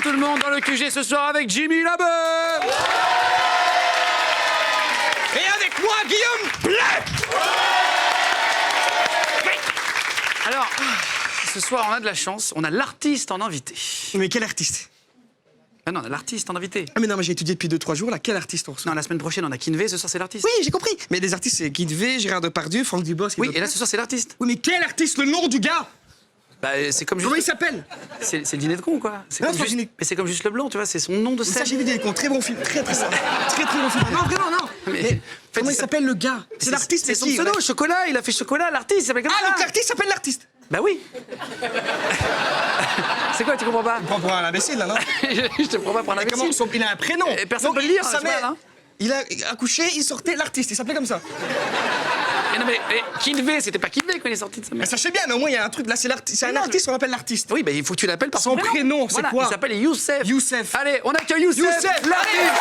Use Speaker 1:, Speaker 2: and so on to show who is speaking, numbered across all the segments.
Speaker 1: tout le monde dans le QG ce soir avec Jimmy Labeur.
Speaker 2: Et avec moi, Guillaume Play.
Speaker 1: Alors, ce soir, on a de la chance. On a l'artiste en invité.
Speaker 2: Mais quel artiste?
Speaker 1: Ah non, on a l'artiste en invité.
Speaker 2: Ah mais non, mais j'ai étudié depuis 2-3 jours, là, quel artiste on reçoit?
Speaker 1: Non, la semaine prochaine, on a Kinvé. Ce soir, c'est l'artiste.
Speaker 2: Oui, j'ai compris. Mais les artistes, c'est Guy Devey, Gérard Depardieu, Franck Dubosc...
Speaker 1: Oui, et là, ce soir, c'est l'artiste.
Speaker 2: Oui, mais quel artiste? Le nom du gars?
Speaker 1: Bah, c'est comme juste...
Speaker 2: Comment il s'appelle?
Speaker 1: C'est le dîner de con, quoi. C'est
Speaker 2: Ah,
Speaker 1: comme
Speaker 2: c'est
Speaker 1: juste...
Speaker 2: dîner.
Speaker 1: Mais c'est comme juste Leblanc, tu vois, c'est son nom de
Speaker 2: Ça,
Speaker 1: scène.
Speaker 2: j'ai vu des cons, très bon film, très bon film. Très bon film. Non, vraiment, non. Mais comment il s'appelle le gars? C'est l'artiste,
Speaker 1: c'est son
Speaker 2: qui?
Speaker 1: pseudo, Chocolat. Il a fait Chocolat, l'artiste. Il s'appelle comme
Speaker 2: Ah,
Speaker 1: ça.
Speaker 2: donc l'artiste s'appelle l'artiste?
Speaker 1: Bah oui. C'est quoi, tu comprends pas?
Speaker 2: On prend pour un imbécile, là, non?
Speaker 1: Je te prends pas pour un imbécile.
Speaker 2: Il a un prénom.
Speaker 1: Et personne
Speaker 2: Donc,
Speaker 1: peut le lire,
Speaker 2: sa
Speaker 1: c'est mal,
Speaker 2: mère,
Speaker 1: hein.
Speaker 2: il a accouché, il sortait l'artiste, il s'appelait comme ça.
Speaker 1: Et non, mais Kinvé, c'était pas Kinvé quand il est sorti de sa
Speaker 2: Mais
Speaker 1: mère.
Speaker 2: sachez bien, mais au moins il y a un truc, là c'est un
Speaker 1: Non,
Speaker 2: artiste, on l'appelle l'artiste.
Speaker 1: Oui, bah il faut que tu l'appelles par
Speaker 2: Son prénom, c'est
Speaker 1: Voilà,
Speaker 2: quoi?
Speaker 1: Il s'appelle Youssef.
Speaker 2: Youssef.
Speaker 1: Allez, on accueille Youssef.
Speaker 2: Youssef,
Speaker 1: l'artiste.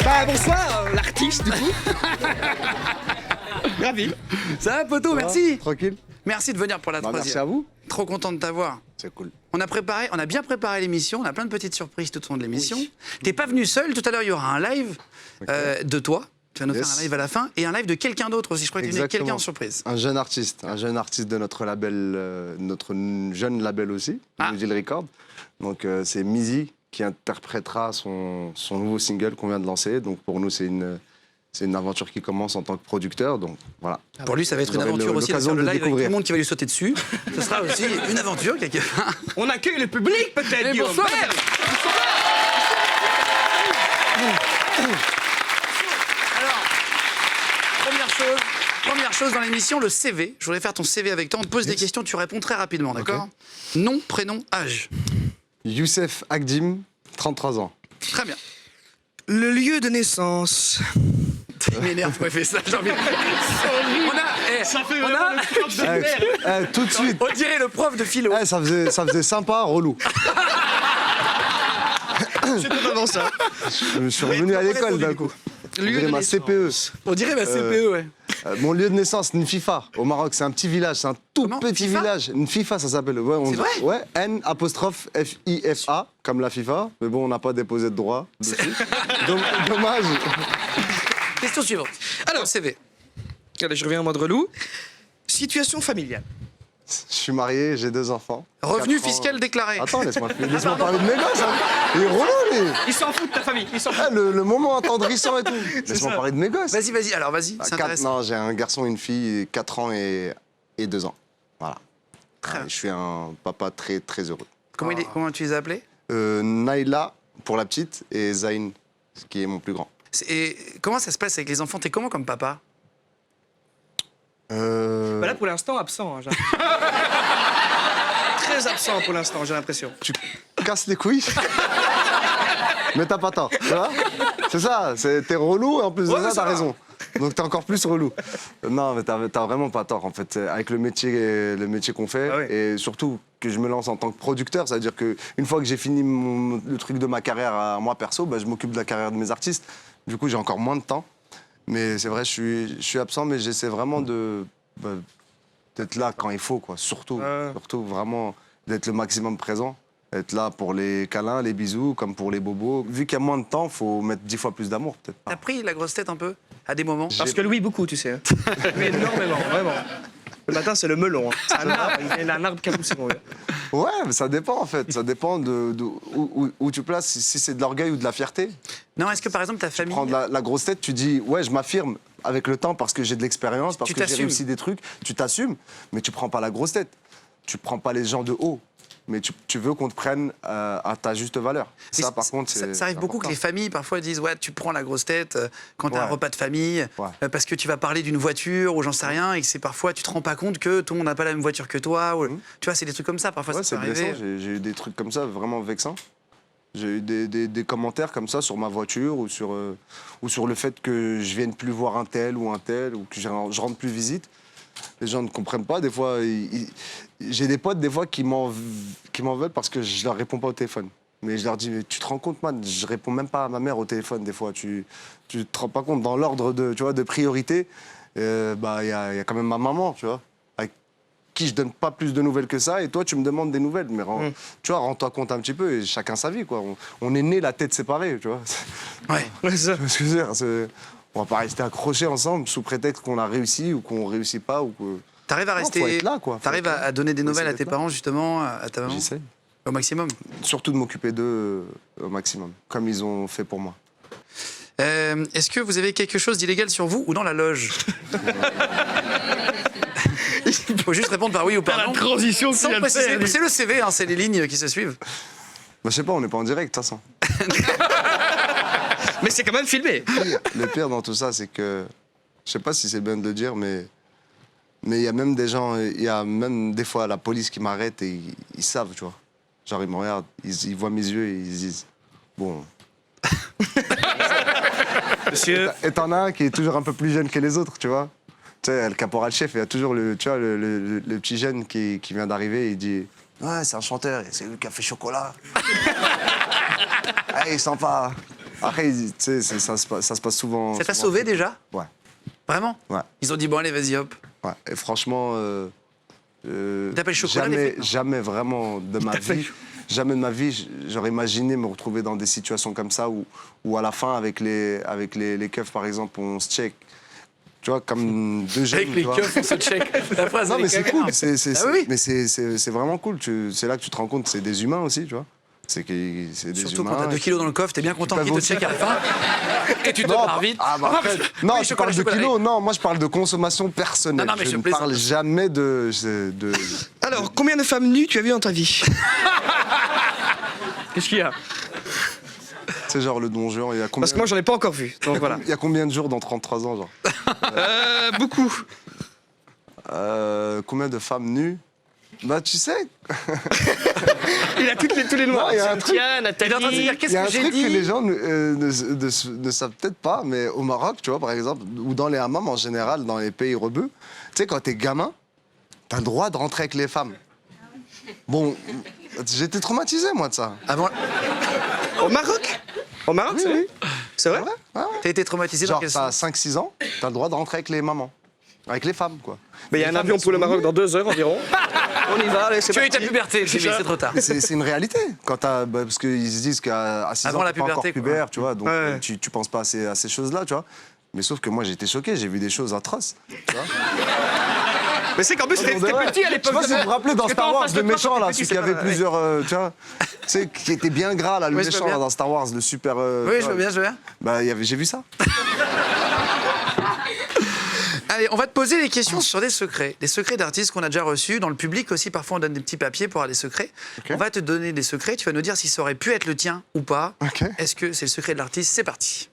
Speaker 2: Bah bonsoir, l'artiste du coup. Ravi.
Speaker 1: Ça va, poteau, merci.
Speaker 3: Tranquille.
Speaker 1: Merci de venir pour la troisième.
Speaker 3: Merci à vous.
Speaker 1: Trop content de t'avoir.
Speaker 3: C'est cool.
Speaker 1: On a bien préparé l'émission, on a plein de petites surprises tout au long de l'émission. T'es pas venu seul, tout à l'heure il y aura un live de toi. Tu vas nous faire un live à la fin et un live de quelqu'un d'autre aussi. Je crois que tu es venu avec quelqu'un en surprise.
Speaker 3: Un jeune artiste de notre label, notre jeune label aussi, Music Record. Donc c'est Mizi qui interprétera son nouveau single qu'on vient de lancer. Donc pour nous c'est une aventure qui commence en tant que producteur. Donc voilà.
Speaker 1: Pour lui ça va être
Speaker 3: Vous
Speaker 1: une
Speaker 3: aurez
Speaker 1: aventure aussi de
Speaker 3: l'occasion
Speaker 1: faire le
Speaker 3: de
Speaker 1: live avec tout
Speaker 3: découvrir.
Speaker 1: le monde qui va lui sauter dessus. Ce sera aussi une aventure quelque part.
Speaker 2: On accueille le public peut-être,
Speaker 1: Et
Speaker 2: Guillaume.
Speaker 1: bonsoir.
Speaker 2: Merde.
Speaker 1: Alors, première chose dans l'émission, le CV. Je voudrais faire ton CV avec toi. On te pose des questions, tu réponds très rapidement, d'accord? Nom, prénom, âge.
Speaker 3: Youssef Agdim, 33 ans.
Speaker 1: Très bien.
Speaker 2: Le lieu de naissance.
Speaker 1: Il m'énerve quand il fait ça, j'ai envie de...
Speaker 3: Tout de suite.
Speaker 1: On dirait le prof de philo.
Speaker 3: Ça faisait sympa, relou.
Speaker 2: C'est totalement ça.
Speaker 3: Je suis revenu à l'école d'un coup. On
Speaker 1: Lieu
Speaker 3: dirait
Speaker 1: de
Speaker 3: ma
Speaker 1: naissance.
Speaker 3: CPE.
Speaker 1: On dirait ma CPE, ouais.
Speaker 3: Mon lieu de naissance, Nfifa, au Maroc. C'est un petit village, c'est un tout
Speaker 1: Comment,
Speaker 3: petit
Speaker 1: FIFA
Speaker 3: village. Nfifa, ça s'appelle. Ouais,
Speaker 1: C'est vrai
Speaker 3: ouais, N''F''I''F''A, comme la FIFA. Mais bon, on n'a pas déposé de droit dessus. Dommage.
Speaker 1: Question suivante. Alors, CV.
Speaker 2: Allez, je reviens en mode relou. Situation familiale.
Speaker 3: Je suis marié, j'ai 2 enfants.
Speaker 1: Revenu
Speaker 3: 4 ans.
Speaker 1: fiscal déclaré.
Speaker 3: Attends, laisse-moi parler de mes gosses. Hein. Il est relou, lui.
Speaker 2: Il s'en fout de ta famille, il s'en fout.
Speaker 3: Ah, le moment attendrissant et tout. Laisse-moi
Speaker 2: ça.
Speaker 3: parler de mes gosses.
Speaker 1: Vas-y, alors vas-y, c'est intéressant.
Speaker 3: Non, j'ai un garçon et une fille, 4 ans et 2 ans. Voilà.
Speaker 1: Très bien.
Speaker 3: Je suis un papa très, très heureux.
Speaker 1: Comment tu les as appelés?
Speaker 3: Naïla, pour la petite, et Zayn, qui est mon plus grand.
Speaker 1: Et comment ça se passe avec les enfants? T'es comment comme papa?
Speaker 2: Bah là pour l'instant absent. Hein, j'ai l'impression. Très absent pour l'instant, j'ai l'impression.
Speaker 3: Tu casses les couilles, mais t'as pas tort, tu vois? C'est ça, t'es relou et en plus de ça,
Speaker 2: ça
Speaker 3: t'as
Speaker 2: va.
Speaker 3: raison. Donc t'es encore plus relou. Non, mais t'as vraiment pas tort, en fait, avec le métier qu'on fait.
Speaker 2: Ah oui.
Speaker 3: Et surtout que je me lance en tant que producteur, c'est-à-dire qu'une fois que j'ai fini le truc de ma carrière à moi perso, bah, je m'occupe de la carrière de mes artistes. Du coup, j'ai encore moins de temps. Mais c'est vrai, je suis absent, mais j'essaie vraiment d'être là quand il faut, quoi. Surtout vraiment d'être le maximum présent. Être là pour les câlins, les bisous, comme pour les bobos. Vu qu'il y a moins de temps, il faut mettre 10 fois plus d'amour, peut-être.
Speaker 1: T'as pris la grosse tête un peu? À des moments?
Speaker 2: Parce que Louis, beaucoup, tu sais. Hein. Mais énormément, vraiment. Le matin, c'est le melon. Hein. C'est un arbre, il y a un arbre qui a poussé, mon gars.
Speaker 3: Ouais, mais ça dépend, en fait. Ça dépend où tu places, si c'est de l'orgueil ou de la fierté.
Speaker 1: Non, est-ce que par exemple ta famille...
Speaker 3: Prendre la grosse tête, tu dis, ouais, je m'affirme avec le temps parce que j'ai de l'expérience, parce
Speaker 1: Tu
Speaker 3: que j'ai
Speaker 1: t'assumes.
Speaker 3: réussi des trucs. Tu t'assumes, mais tu prends pas la grosse tête. Tu prends pas les gens de haut. Mais tu veux qu'on te prenne à ta juste valeur.
Speaker 1: Mais
Speaker 3: Ça, par contre, c'est...
Speaker 1: ça arrive beaucoup que les familles parfois disent ouais tu prends la grosse tête quand t'as un
Speaker 3: Ouais.
Speaker 1: repas de famille parce que tu vas parler d'une voiture ou j'en sais rien et que c'est parfois tu te rends pas compte que tout le monde n'a pas la même voiture que toi ou, tu vois c'est des trucs comme ça parfois
Speaker 3: Ouais,
Speaker 1: ça
Speaker 3: c'est
Speaker 1: peut
Speaker 3: blessant.
Speaker 1: arriver.
Speaker 3: J'ai eu des trucs comme ça, vraiment vexants. J'ai eu des commentaires comme ça sur ma voiture ou sur le fait que je vienne plus voir un tel ou que je rende plus visite. Les gens ne comprennent pas. Des fois, j'ai des potes des fois qui m'en veulent parce que je leur réponds pas au téléphone. Mais je leur dis, mais tu te rends compte, man, je réponds même pas à ma mère au téléphone des fois. Tu te rends pas compte, dans l'ordre de priorité, il y a quand même ma maman, tu vois, avec qui je donne pas plus de nouvelles que ça. Et toi, tu me demandes des nouvelles. Mais tu vois, rends-toi compte un petit peu, et chacun sa vie, quoi. On est nés la tête séparée, tu vois.
Speaker 1: Ouais.
Speaker 2: Ouais, c'est ça.
Speaker 3: Ce que je veux dire, on va pas rester accrochés ensemble sous prétexte qu'on a réussi ou qu'on réussit pas. Ou que...
Speaker 1: T'arrives à rester.
Speaker 3: faut être là, quoi. Faut
Speaker 1: T'arrives
Speaker 3: être là.
Speaker 1: à donner des
Speaker 3: Faut
Speaker 1: nouvelles à
Speaker 3: essayer
Speaker 1: tes
Speaker 3: d'être là.
Speaker 1: parents, justement, à ta maman
Speaker 3: J'essaie.
Speaker 1: au maximum.
Speaker 3: Surtout de m'occuper d'eux au maximum, comme ils ont fait pour moi.
Speaker 1: Est-ce que vous avez quelque chose d'illégal sur vous ou dans la loge? Il faut juste répondre par oui ou par
Speaker 2: La
Speaker 1: non.
Speaker 2: transition
Speaker 1: Sans
Speaker 2: qu'il vient de
Speaker 1: préciser.
Speaker 2: faire, lui.
Speaker 1: C'est le CV, hein, c'est les lignes qui se suivent.
Speaker 3: Bah, je sais pas, on n'est pas en direct, de toute façon.
Speaker 2: Mais c'est quand même filmé.
Speaker 3: Le pire dans tout ça, c'est que, je sais pas si c'est bien de le dire, mais il y a même des gens, il y a même des fois la police qui m'arrête et ils savent, tu vois. Genre, ils me regardent, ils voient mes yeux et ils se disent, bon...
Speaker 2: Monsieur.
Speaker 3: Et t'en as un qui est toujours un peu plus jeune que les autres, tu vois. Tu sais, le caporal chef, il y a toujours le petit jeune qui vient d'arriver et il dit, ouais, c'est un chanteur, c'est lui qui a fait Chocolat. Ah, il est sympa. Après, tu sais, ça se passe souvent.
Speaker 1: Ça t'a
Speaker 3: souvent.
Speaker 1: sauvé déjà?
Speaker 3: Ouais.
Speaker 1: Vraiment?
Speaker 3: Ouais.
Speaker 1: Ils ont dit bon allez vas-y hop.
Speaker 3: Ouais. Et franchement,
Speaker 1: T'appelles Chocolat, les flics, non
Speaker 3: jamais vraiment de ma vie, jamais de ma vie, j'aurais imaginé me retrouver dans des situations comme ça où à la fin avec les keufs par exemple, on se check. Tu vois, comme deux jeunes.
Speaker 1: Avec les
Speaker 3: tu vois.
Speaker 1: keufs on se check. La phrase
Speaker 3: Non,
Speaker 1: elle
Speaker 3: mais
Speaker 1: est
Speaker 3: c'est
Speaker 1: caviar.
Speaker 3: cool.
Speaker 1: Ah oui.
Speaker 3: Mais c'est vraiment cool. C'est là que tu te rends compte que c'est des humains aussi, tu vois. C'est des
Speaker 1: Surtout
Speaker 3: humains.
Speaker 1: quand t'as 2 kilos dans le coffre, t'es bien content qu'ils te
Speaker 3: aussi-
Speaker 1: check à la fin. Et tu te
Speaker 3: Non,
Speaker 1: barres vite.
Speaker 3: ah, bah, après, non,
Speaker 1: Oui,
Speaker 3: tu
Speaker 1: chocolat,
Speaker 3: parles de
Speaker 1: chocolat,
Speaker 3: kilos. Non, moi je parle de consommation personnelle.
Speaker 1: Non, non, mais je
Speaker 3: je ne
Speaker 1: plaisante.
Speaker 3: parle jamais de...
Speaker 2: Alors, combien de femmes nues tu as vues dans ta vie? Qu'est-ce qu'il y a?
Speaker 3: C'est genre le Don Juan, il y a combien...
Speaker 2: Parce que moi, j'en ai pas encore vu. Donc voilà.
Speaker 3: Il y a combien de jours dans 33 ans, genre
Speaker 2: Beaucoup.
Speaker 3: Combien de femmes nues? Bah, tu sais,
Speaker 2: Il a tous les noirs.
Speaker 3: Non, il y a un truc-
Speaker 2: Cynthia,
Speaker 1: Il est en train de se
Speaker 2: Nathalie.
Speaker 1: dire
Speaker 3: il
Speaker 1: qu'est-ce
Speaker 3: y a un
Speaker 1: que j'ai
Speaker 3: truc que les
Speaker 1: dit.
Speaker 3: gens ne savent peut-être pas, mais au Maroc, tu vois, par exemple, ou dans les hammams en général, dans les pays rebeux, tu sais, quand t'es gamin, t'as le droit de rentrer avec les femmes. Bon, j'étais traumatisé, moi, de ça.
Speaker 1: Avant,
Speaker 2: Au Maroc? Au Maroc,
Speaker 3: Oui,
Speaker 2: c'est vrai?
Speaker 3: oui.
Speaker 2: C'est vrai?
Speaker 3: Ouais, ouais.
Speaker 1: t'as été traumatisé dans
Speaker 3: Genre,
Speaker 1: quel
Speaker 3: t'as
Speaker 1: sens?
Speaker 3: 5-6 ans, t'as le droit de rentrer avec les mamans. Avec les femmes, quoi.
Speaker 2: Mais il y a un avion pour le Maroc dans 2 heures environ. On y va, allez, c'est
Speaker 1: Tu as eu ta
Speaker 2: parti.
Speaker 1: puberté, Jimmy, c'est trop tard.
Speaker 3: Mais c'est une réalité. Quand parce qu'ils se disent qu'à 6
Speaker 1: Avant
Speaker 3: ans,
Speaker 1: la
Speaker 3: t'es pas encore
Speaker 1: puberté, quoi.
Speaker 3: pubère, tu vois, donc
Speaker 2: Ouais.
Speaker 3: tu penses pas à ces choses-là, tu vois. Mais sauf que moi, j'ai été choqué, j'ai vu des choses atroces. Tu vois.
Speaker 2: Mais c'est qu'en plus, c'était petit à
Speaker 3: Je sais
Speaker 2: l'époque.
Speaker 3: pas si vous vous rappelez dans
Speaker 2: Parce que
Speaker 3: Star
Speaker 2: toi, en
Speaker 3: Wars,
Speaker 2: face de
Speaker 3: le
Speaker 2: toi,
Speaker 3: méchant,
Speaker 2: quand
Speaker 3: là,
Speaker 2: t'es
Speaker 3: celui
Speaker 2: petit,
Speaker 3: qui avait
Speaker 2: c'est pas-
Speaker 3: plusieurs, tu vois, tu sais, qui était bien gras, là, le
Speaker 1: Ouais, je vois
Speaker 3: méchant,
Speaker 1: bien.
Speaker 3: là, dans Star Wars, le super...
Speaker 1: Oui, je veux bien, je veux bien.
Speaker 3: Bah, j'ai vu ça.
Speaker 1: Allez, on va te poser des questions sur des secrets. Des secrets d'artistes qu'on a déjà reçus. Dans le public aussi, parfois, on donne des petits papiers pour avoir des secrets.
Speaker 3: Ok.
Speaker 1: On va te donner des secrets. Tu vas nous dire si ça aurait pu être le tien ou pas.
Speaker 3: Ok.
Speaker 1: Est-ce que c'est le secret de l'artiste? C'est parti.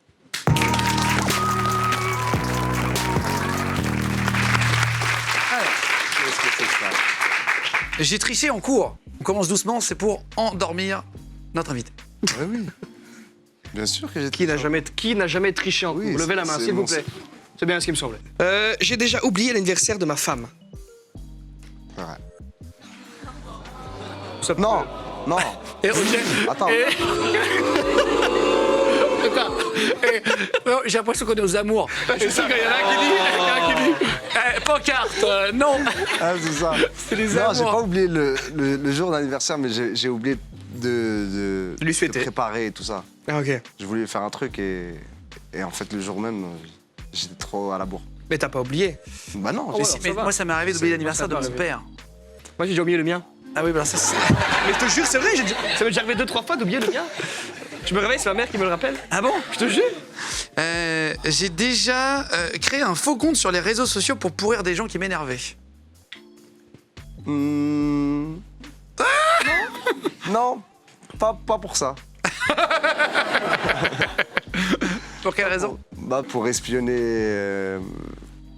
Speaker 1: J'ai triché en cours. On commence doucement, c'est pour endormir notre invité.
Speaker 3: Ouais, oui. Bien sûr que j'ai...
Speaker 2: Qui n'a jamais triché en cours?
Speaker 3: Oui,
Speaker 2: Levez la main,
Speaker 3: c'est
Speaker 2: s'il vous
Speaker 3: mon-
Speaker 2: plaît. C'est bien ce qui me semblait. J'ai déjà oublié l'anniversaire de ma femme.
Speaker 3: Ouais.
Speaker 2: Ça peut-
Speaker 3: Non, non.
Speaker 1: Et Roger,
Speaker 3: Attends.
Speaker 1: non, j'ai l'impression qu'on est aux amours. C'est sûr qu'il y en a un qui dit, pancarte, non.
Speaker 3: Ah, c'est ça.
Speaker 1: C'est les
Speaker 3: Non, j'ai
Speaker 1: amours.
Speaker 3: pas oublié le jour d'anniversaire, mais j'ai oublié de
Speaker 2: Lui souhaiter.
Speaker 3: préparer et tout ça.
Speaker 2: Ah, ok.
Speaker 3: Je voulais faire un truc et en fait, le jour même, j'étais trop à la bourre.
Speaker 2: Mais t'as pas oublié.
Speaker 3: Bah non,
Speaker 1: Mais
Speaker 2: ouais,
Speaker 1: si,
Speaker 2: ça
Speaker 1: mais
Speaker 2: va.
Speaker 1: moi, ça m'est arrivé d'oublier l'anniversaire de
Speaker 2: ça
Speaker 1: mon
Speaker 2: va
Speaker 1: père.
Speaker 2: Moi, j'ai déjà oublié le mien.
Speaker 1: Ah oui, bah ça, c'est...
Speaker 2: Mais je te jure, c'est vrai, ça m'est déjà arrivé 2-3 fois d'oublier le mien. Je me réveille, c'est ma mère qui me le rappelle.
Speaker 1: Ah bon?
Speaker 2: Je te jure.
Speaker 1: J'ai déjà créé un faux compte sur les réseaux sociaux pour pourrir des gens qui m'énervaient.
Speaker 3: Non, pas pour ça.
Speaker 1: Pour quelle raison?
Speaker 3: Bah pour espionner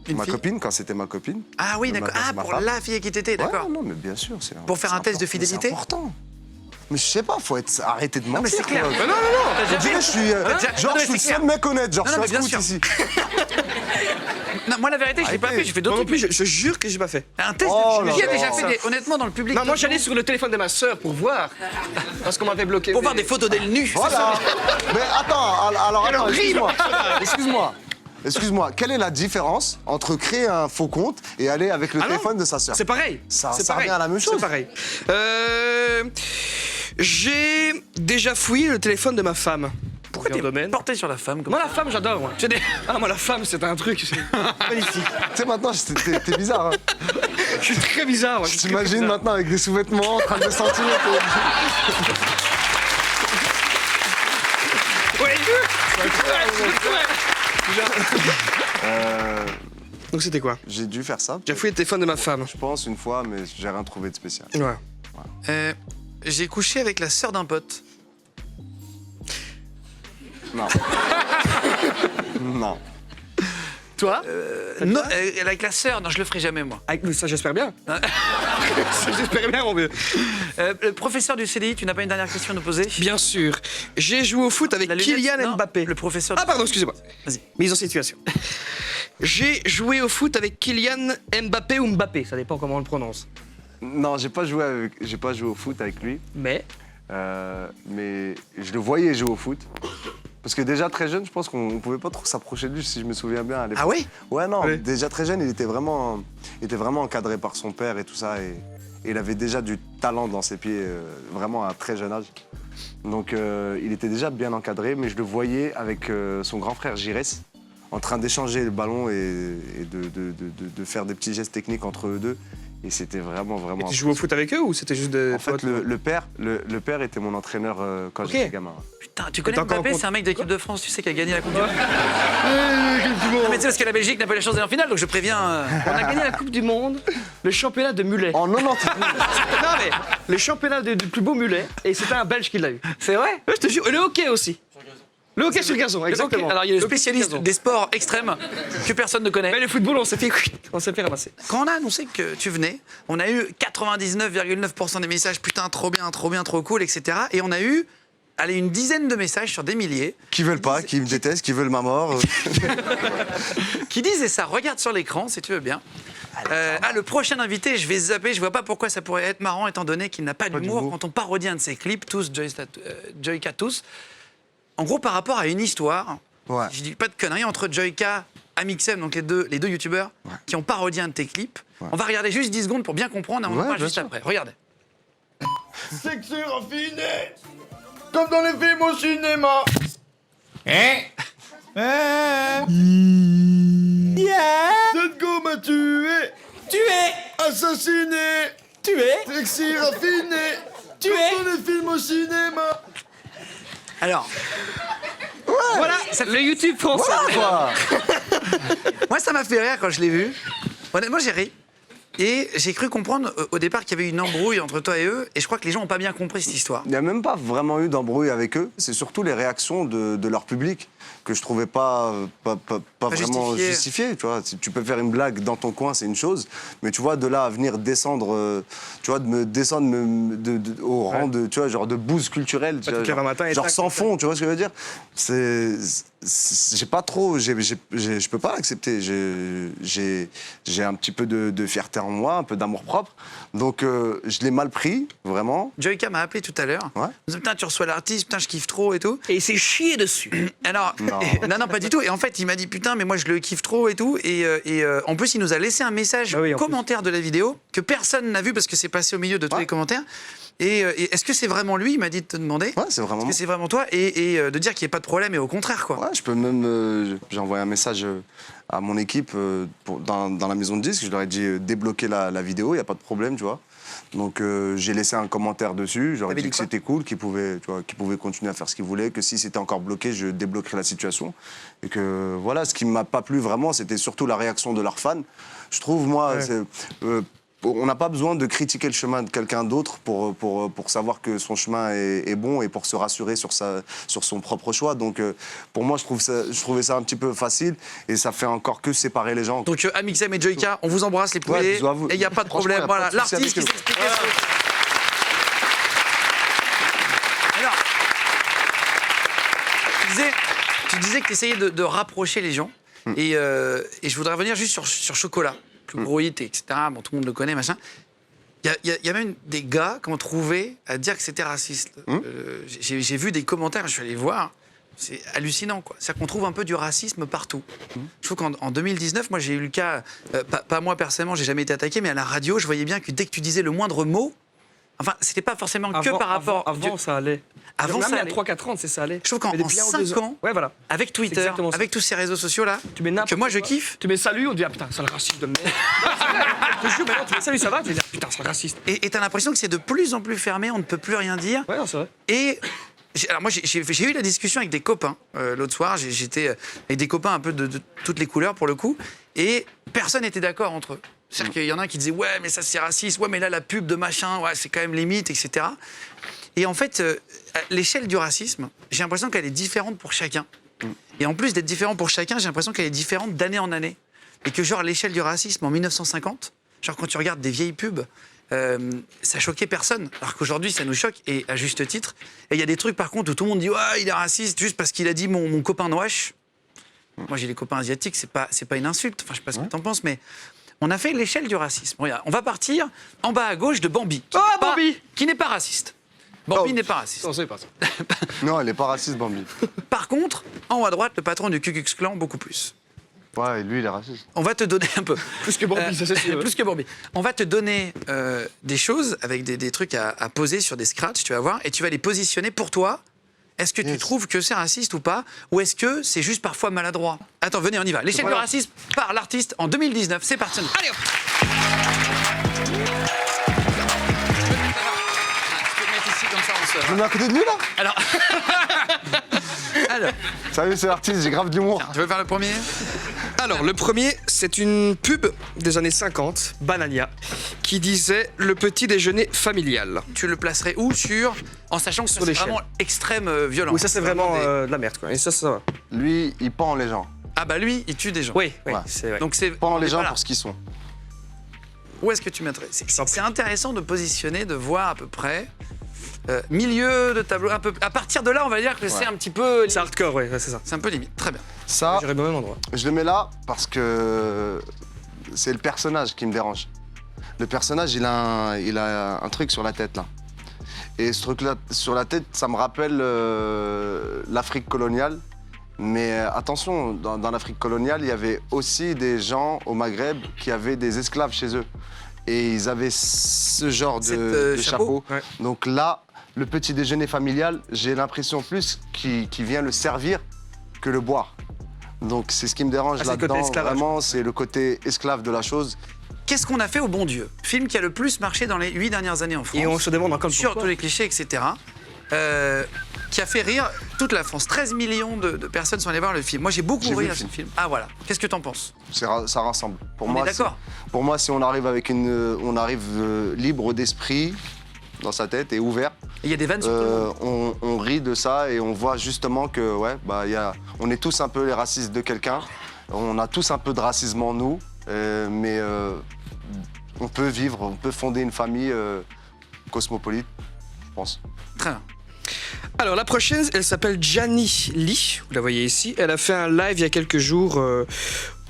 Speaker 1: Une
Speaker 3: ma
Speaker 1: fille
Speaker 3: copine quand c'était ma copine.
Speaker 1: Ah oui, d'accord. Ah,
Speaker 3: ma
Speaker 1: pour
Speaker 3: femme.
Speaker 1: la fille qui t'étais, d'accord.
Speaker 3: Ouais, non, mais bien sûr, c'est
Speaker 1: Pour faire
Speaker 3: c'est
Speaker 1: un test de
Speaker 3: important,
Speaker 1: fidélité?
Speaker 3: C'est important. Mais je sais pas, faut arrêter de mentir.
Speaker 1: mais c'est clair.
Speaker 3: quoi.
Speaker 1: Non,
Speaker 3: On dirait que je suis,
Speaker 1: T'as déjà-
Speaker 3: genre,
Speaker 1: non, mais
Speaker 3: je suis le
Speaker 1: c'est clair.
Speaker 3: seul mec honnête, genre,
Speaker 1: Non,
Speaker 3: je
Speaker 1: non,
Speaker 3: suis un
Speaker 1: mais bien
Speaker 3: scout
Speaker 1: sûr.
Speaker 3: ici.
Speaker 1: Non, moi, la vérité, je l'ai pas fait. J'ai fait d'autres
Speaker 2: Moi non
Speaker 1: trucs.
Speaker 2: plus, je jure que j'ai pas fait.
Speaker 1: Un test
Speaker 3: Oh
Speaker 1: de
Speaker 3: là
Speaker 1: Qui a
Speaker 3: là.
Speaker 1: déjà fait, honnêtement, dans le public
Speaker 2: Non, moi j'allais sur le téléphone de ma sœur pour voir. Parce qu'on m'avait bloqué.
Speaker 1: pour voir des photos d'elle nue.
Speaker 3: Voilà. Mais attends, alors
Speaker 2: Quelle
Speaker 3: attends,
Speaker 2: horrible.
Speaker 3: excuse-moi, quelle est la différence entre créer un faux compte et aller avec le
Speaker 2: Ah non,
Speaker 3: téléphone de sa sœur?
Speaker 2: C'est pareil.
Speaker 3: Ça
Speaker 2: C'est
Speaker 3: revient
Speaker 2: pareil.
Speaker 3: à la même chose.
Speaker 2: C'est pareil. J'ai déjà fouillé le téléphone de ma femme.
Speaker 1: Pourquoi
Speaker 2: Dans
Speaker 1: t'es
Speaker 2: le domaine.
Speaker 1: porté sur la femme comme
Speaker 2: Moi,
Speaker 1: ça
Speaker 2: la femme, j'adore. Moi. Ah, moi, la femme, c'est un truc magnifique.
Speaker 3: Tu sais, maintenant, t'es bizarre. Hein.
Speaker 2: Je suis très bizarre. Moi.
Speaker 3: Je t'imagine maintenant avec des sous-vêtements en train de sentir.
Speaker 2: Ouais, Donc, c'était quoi?
Speaker 3: J'ai dû faire ça.
Speaker 2: J'ai fouillé le téléphone de ma femme.
Speaker 3: Je pense une fois, mais j'ai rien trouvé de spécial.
Speaker 2: Ouais.
Speaker 1: J'ai couché avec la sœur d'un pote.
Speaker 3: Non. Non.
Speaker 2: Toi?
Speaker 1: Non, avec la sœur, non, je le ferai jamais, moi.
Speaker 2: Avec ça, j'espère bien. J'espère bien, mon vieux.
Speaker 1: Le professeur du CDI, tu n'as pas une dernière question à nous poser?
Speaker 2: Bien sûr. J'ai joué au foot avec
Speaker 1: La lunette,
Speaker 2: Kylian
Speaker 1: non,
Speaker 2: Mbappé.
Speaker 1: Le professeur.
Speaker 2: Ah, pardon, excusez-moi.
Speaker 1: Vas-y.
Speaker 2: Mise en situation. J'ai joué au foot avec Kylian Mbappé ou Mbappé, ça dépend comment on le prononce.
Speaker 3: Non, j'ai pas joué au foot avec lui,
Speaker 2: Mais
Speaker 3: mais je le voyais jouer au foot. Parce que déjà très jeune, je pense qu'on pouvait pas trop s'approcher de lui, si je me souviens bien à l'époque.
Speaker 1: Ah oui?
Speaker 3: Ouais, non,
Speaker 2: Oui.
Speaker 3: déjà très jeune, il était vraiment encadré par son père et tout ça. Et il avait déjà du talent dans ses pieds, vraiment à un très jeune âge. Donc il était déjà bien encadré, mais je le voyais avec son grand frère Giresse, en train d'échanger le ballon et de faire des petits gestes techniques entre eux deux. Et c'était vraiment.
Speaker 2: et tu jouais au foot avec eux ou c'était juste des
Speaker 3: En fait,
Speaker 2: potes
Speaker 3: le père était mon entraîneur quand
Speaker 2: Ok.
Speaker 3: j'étais gamin.
Speaker 1: Putain, tu connais
Speaker 2: T'es encore en
Speaker 1: Mbappé,
Speaker 2: compte.
Speaker 1: c'est un mec de l'équipe de France, tu sais, qui a gagné la Coupe du Monde. Non, mais tu sais, parce que la Belgique n'a pas eu la chance d'aller en finale, donc je préviens.
Speaker 2: On a gagné la Coupe du Monde, le championnat de mulet.
Speaker 3: En 90.
Speaker 2: Non mais, le championnat du plus beau mulet, et c'était un Belge qui l'a eu.
Speaker 1: C'est vrai?
Speaker 2: Ouais, je te jure, et le hockey aussi. Le hockey sur gazon, exactement.
Speaker 1: Ok, alors il y a le
Speaker 2: hockey sur
Speaker 1: spécialiste
Speaker 2: gazon.
Speaker 1: des sports extrêmes que personne ne connaît.
Speaker 2: Mais le football, on s'est fait ramasser.
Speaker 1: Quand on a annoncé que tu venais, on a eu 99,9% des messages, putain, trop bien, trop cool, etc. Et on a eu, allez, une dizaine de messages sur des milliers
Speaker 3: Qui veulent pas, qui me détestent, qui veulent ma mort.
Speaker 1: qui disaient ça. Regarde sur l'écran, si tu veux bien. Le prochain invité, je vais zapper, je vois pas pourquoi ça pourrait être marrant, étant donné qu'il n'a pas d'humour
Speaker 3: d'humour.
Speaker 1: quand on parodie un de ses clips, tous, Joyka, tous. En gros, par rapport à une histoire,
Speaker 3: Ouais.
Speaker 1: je dis pas de conneries, entre Joyka, Amixem, donc les deux youtubeurs, qui ont parodié un de tes clips.
Speaker 3: Ouais.
Speaker 1: On va regarder juste 10 secondes pour bien comprendre et on en
Speaker 3: Ouais,
Speaker 1: parle
Speaker 3: bien
Speaker 1: juste
Speaker 3: sûr.
Speaker 1: après. Regardez.
Speaker 4: Sexy raffiné, comme dans les films au cinéma. Cette go m'a tué, assassiné, sexy raffiné, comme dans les films au cinéma.
Speaker 1: Alors,
Speaker 2: Voilà, le YouTube français.
Speaker 3: Quoi
Speaker 1: moi, ça m'a fait rire quand je l'ai vu. Honnêtement, j'ai ri. Et j'ai cru comprendre au départ qu'il y avait eu une embrouille entre toi et eux. Et je crois que les gens n'ont pas bien compris cette histoire.
Speaker 3: Il n'y a même pas vraiment eu d'embrouille avec eux. C'est surtout les réactions de leur public que je trouvais pas vraiment justifiées. Tu vois, si tu peux faire une blague dans ton coin, c'est une chose. Mais tu vois, de là à venir descendre, tu vois, de me descendre au rang de, tu vois, genre de bouse culturelle, tu vois,
Speaker 2: toutes les matins et
Speaker 3: genre
Speaker 2: tac,
Speaker 3: sans
Speaker 2: tac,
Speaker 3: fond, tu vois ce que je veux dire. J'ai pas trop, je peux pas l'accepter. J'ai un petit peu de fierté en moi, un peu d'amour propre. Donc je l'ai mal pris, vraiment.
Speaker 1: Joyka m'a appelé tout à l'heure.
Speaker 3: Ouais.
Speaker 1: Il me dit, putain, tu reçois l'artiste, putain, je kiffe trop et tout.
Speaker 2: Et il s'est chié dessus.
Speaker 1: Alors, non, pas du tout. Et en fait, il m'a dit, putain, mais moi, je le kiffe trop et tout. Et en plus, il nous a laissé un message
Speaker 2: Bah oui, en
Speaker 1: commentaire de la vidéo que personne n'a vu parce que c'est passé au milieu de tous
Speaker 3: Ouais.
Speaker 1: les commentaires. Et est-ce que c'est vraiment lui? Il m'a dit de te demander.
Speaker 3: Ouais, c'est vraiment.
Speaker 1: Est-ce que c'est vraiment toi? Et de dire qu'il n'y a pas de problème et au contraire, quoi.
Speaker 3: Ouais, je peux même. J'ai envoyé un message à mon équipe dans la maison de disques. Je leur ai dit débloquer la vidéo, il n'y a pas de problème, tu vois. Donc j'ai laissé un commentaire dessus. Je leur ai
Speaker 1: T'avais
Speaker 3: dit
Speaker 1: dit
Speaker 3: que
Speaker 1: quoi
Speaker 3: c'était cool, qu'ils pouvaient continuer à faire ce qu'ils voulaient, que si c'était encore bloqué, je débloquerais la situation. Et que voilà, ce qui ne m'a pas plu vraiment, c'était surtout la réaction de leurs fans. Je trouve, moi, on n'a pas besoin de critiquer le chemin de quelqu'un d'autre pour savoir que son chemin est bon et pour se rassurer sur son propre choix. Donc, pour moi, je trouvais ça un petit peu facile et ça fait encore que séparer les gens.
Speaker 1: Donc, Amixem et Joyka, on vous embrasse, les
Speaker 3: Ouais,
Speaker 1: poulets.
Speaker 3: bisous à vous.
Speaker 1: Et il n'y a pas de
Speaker 3: Franchement,
Speaker 1: problème.
Speaker 3: y a
Speaker 1: Voilà,
Speaker 3: pas de souci
Speaker 1: l'artiste qui
Speaker 3: avec eux.
Speaker 1: s'explique les choses. Alors, tu disais que tu essayais de rapprocher les gens. Et je voudrais revenir juste sur Chocolat, plus gros hit, etc. Bon, tout le monde le connaît, machin. Il y a même des gars qui ont trouvé à dire que c'était raciste. J'ai vu des commentaires, je suis allé voir. C'est hallucinant, quoi. C'est-à-dire qu'on trouve un peu du racisme partout. Je trouve qu'en 2019, moi, j'ai eu le cas, pas moi personnellement, j'ai jamais été attaqué, mais à la radio, je voyais bien que dès que tu disais le moindre mot, enfin, c'était pas forcément que par rapport...
Speaker 2: Avant, ça allait.
Speaker 1: Avant,
Speaker 2: même
Speaker 1: ça
Speaker 2: il y
Speaker 1: allait.
Speaker 2: a 3-4 ans, ça allait.
Speaker 1: Je trouve qu'en
Speaker 2: Mais depuis
Speaker 1: 5 ans,
Speaker 2: ouais, voilà.
Speaker 1: avec Twitter,
Speaker 2: exactement ça.
Speaker 1: avec tous ces réseaux sociaux-là,
Speaker 2: Tu mets n'importe
Speaker 1: que moi, je
Speaker 2: quoi.
Speaker 1: kiffe.
Speaker 2: Tu mets salut, on dit ah putain, c'est le raciste de merde. Je te jure, maintenant, tu mets salut, ça va, tu dis ah, putain, c'est le raciste.
Speaker 1: Et t'as l'impression que c'est de plus en plus fermé, on ne peut plus rien dire.
Speaker 2: Ouais, non, c'est vrai.
Speaker 1: Et alors moi, j'ai eu la discussion avec des copains l'autre soir. J'étais avec des copains un peu de toutes les couleurs pour le coup, et personne n'était d'accord entre eux. C'est-à-dire qu'il y en a un qui disait ouais, mais ça c'est raciste. Ouais, mais là la pub de machin, ouais, c'est quand même limite, etc. Et en fait, l'échelle du racisme, j'ai l'impression qu'elle est différente pour chacun. Et en plus d'être différente pour chacun, j'ai l'impression qu'elle est différente d'année en année. Et que genre l'échelle du racisme en 1950, genre quand tu regardes des vieilles pubs, ça choquait personne. Alors qu'aujourd'hui, ça nous choque, et à juste titre. Et il y a des trucs, par contre, où tout le monde dit « Ouais, il est raciste juste parce qu'il a dit mon copain noache ». Moi, j'ai des copains asiatiques, c'est pas une insulte. Enfin, je sais pas ce que t'en penses, mais on a fait l'échelle du racisme. Regarde, on va partir en bas à gauche de Bambi.
Speaker 2: Bambi
Speaker 1: Qui n'est pas raciste. Bambi
Speaker 3: Oh.
Speaker 1: n'est pas raciste.
Speaker 2: Non, c'est pas ça.
Speaker 3: Non, elle est pas raciste, Bambi.
Speaker 1: Par contre, en haut à droite, le patron du Ku Klux Klan, beaucoup plus.
Speaker 3: Ouais, et lui, il est raciste.
Speaker 1: On va te donner un peu.
Speaker 2: Plus que Bambi, ça c'est sûr.
Speaker 1: Plus que Bambi. On va te donner des choses avec des trucs à poser sur des scratchs, tu vas voir, et tu vas les positionner pour toi. Est-ce que tu
Speaker 3: Yes.
Speaker 1: trouves que c'est raciste ou pas, ou est-ce que c'est juste parfois maladroit? Attends, venez, on y va. L'échelle du racisme par l'artiste en 2019. C'est parti. Allez hop. Je peux te mettre ici, comme ça, on se...
Speaker 3: On est à côté de lui, là
Speaker 1: Alors... Alors,
Speaker 3: Salut, c'est l'artiste, j'ai grave d'humour.
Speaker 1: tu veux faire le premier?
Speaker 2: Alors, le premier, c'est une pub des années 50, Banania, qui disait le petit déjeuner familial.
Speaker 1: Tu le placerais où en sachant que
Speaker 2: Sur
Speaker 1: c'est
Speaker 2: l'échelle.
Speaker 1: vraiment extrême violence.
Speaker 2: Oui, ça c'est vraiment
Speaker 1: des-
Speaker 2: de la merde, quoi. Et ça va.
Speaker 3: Lui, il pend les gens.
Speaker 1: Ah bah lui, il tue des gens.
Speaker 2: Oui,
Speaker 3: Ouais.
Speaker 2: c'est vrai.
Speaker 1: Donc c'est...
Speaker 3: Pend
Speaker 1: on
Speaker 3: les
Speaker 1: est
Speaker 3: gens
Speaker 1: pas là.
Speaker 3: pour ce qu'ils sont.
Speaker 1: Où est-ce que tu mettrais? C'est intéressant de positionner, de voir à peu près milieu de tableau. Un peu, à partir de là, on va dire que c'est un petit peu...
Speaker 2: C'est hardcore, ouais, c'est ça.
Speaker 1: C'est un peu limite. Très bien.
Speaker 3: Ça,
Speaker 2: J'irai au même endroit.
Speaker 3: je le mets là parce que c'est le personnage qui me dérange. Le personnage, il a un truc sur la tête, là. Et ce truc-là sur la tête, ça me rappelle l'Afrique coloniale. Mais attention, dans l'Afrique coloniale, il y avait aussi des gens au Maghreb qui avaient des esclaves chez eux. Et ils avaient ce genre de chapeau.
Speaker 2: Ouais.
Speaker 3: Donc là, le petit déjeuner familial, j'ai l'impression plus qu'il vient le servir que le boire. Donc c'est ce qui me dérange
Speaker 2: Ah, c'est le côté
Speaker 3: là-dedans,
Speaker 2: esclavage.
Speaker 3: vraiment, c'est le côté esclave de la chose.
Speaker 1: Qu'est-ce qu'on a fait au bon Dieu? Film qui a le plus marché dans les 8 dernières années en France.
Speaker 2: Et on se demande encore
Speaker 1: sur
Speaker 2: pourquoi.
Speaker 1: tous les clichés, etc. Qui a fait rire toute la France. 13 millions de personnes sont allées voir le film. Moi, j'ai beaucoup
Speaker 3: J'ai vu
Speaker 1: ri
Speaker 3: le
Speaker 1: à ce
Speaker 3: film.
Speaker 1: film. Ah voilà. Qu'est-ce que t'en penses?
Speaker 3: Ça rassemble. Pour
Speaker 1: On
Speaker 3: moi,
Speaker 1: est d'accord.
Speaker 3: Pour moi, si on arrive avec on arrive libre d'esprit dans sa tête et ouvert,
Speaker 1: Il y a des vannes sur tout le monde.
Speaker 3: on rit de ça et on voit justement que ouais, bah, on est tous un peu les racistes de quelqu'un. On a tous un peu de racisme en nous, mais on peut vivre, on peut fonder une famille cosmopolite, je pense.
Speaker 1: Très bien.
Speaker 2: Alors, la prochaine, elle s'appelle Jani Lee, vous la voyez ici. Elle a fait un live il y a quelques jours.